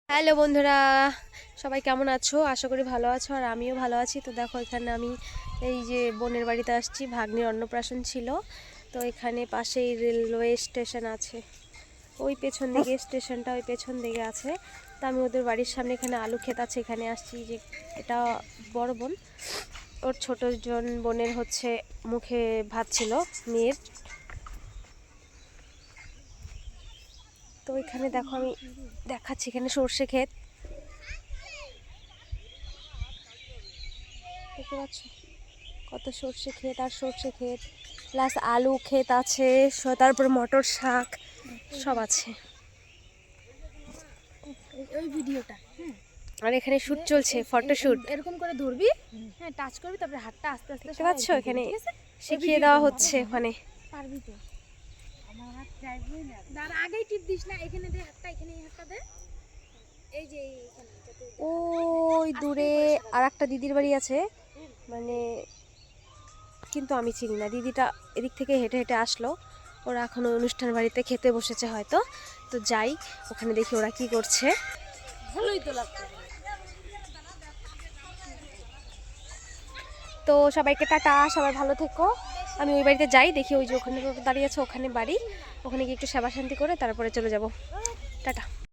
Hello বন্ধুরা, সবাই কেমন আছো? আশা করি ভালো আছো আর আমিও ভালো আছি। তো দেখো এখানে আমি এই যে বোনের বাড়িতে আসছি, ভাগ্নির অন্নপ্রাশন ছিল। তো এখানে পাশেই রেলওয়ে স্টেশন আছে, ওই পেছন দিকে স্টেশনটা ওই পেছন দিকে আছে। তো আমি ওদের বাড়ির সামনে এখানে আলু ক্ষেত আছে, এখানে আসছি। যে এটা বড় বোন, ওর ছোট জন বোনের হচ্ছে মুখে ভাত ছিল মেয়ের। তো এখানে দেখো আমি দেখাচ্ছি, এখানে সর্ষে ক্ষেত দেখতে পাচ্ছ, কত সর্ষে ক্ষেত আর সর্ষে ক্ষেত প্লাস আলু ক্ষেত আছে, তারপর মটর শাক সব আছে। ওই ভিডিওটা আর এখানে শুট চলছে, ফটোশুট এরকম করে ধরবি, হ্যাঁ টাচ করবি, তারপরে হাতটা আস্তে আস্তে দেখতে পাচ্ছ। এখানে ঠিক আছে, শিখিয়ে দেওয়া হচ্ছে ওখানে। পারবি তো। আমার হাত চাইবই না, দাঁড়া আগেই টিপ দিস না, এখানে দে হাতটা, এখানে এই হাতটা দে, এই যে এইখানে ওই দূরে আর একটা দিদির বাড়ি আছে, মানে কিন্তু আমি চিনি না। দিদিটা এদিক থেকে হেঁটে হেঁটে আসলো, ওরা এখন ওই অনুষ্ঠান বাড়িতে খেতে বসেছে হয়তো। তো যাই ওখানে দেখি ওরা কি করছে। ভালোই তো লাগছে। তো সবাইকে টাটা, সবাই ভালো থেকো। আমি ওই বাড়িতে যাই, দেখি ওই যে ওখানে দাঁড়িয়ে আছে, ওখানে বাড়ি, ওখানে গিয়ে একটু সেবা শান্তি করে তারপরে চলে যাব। টাটা।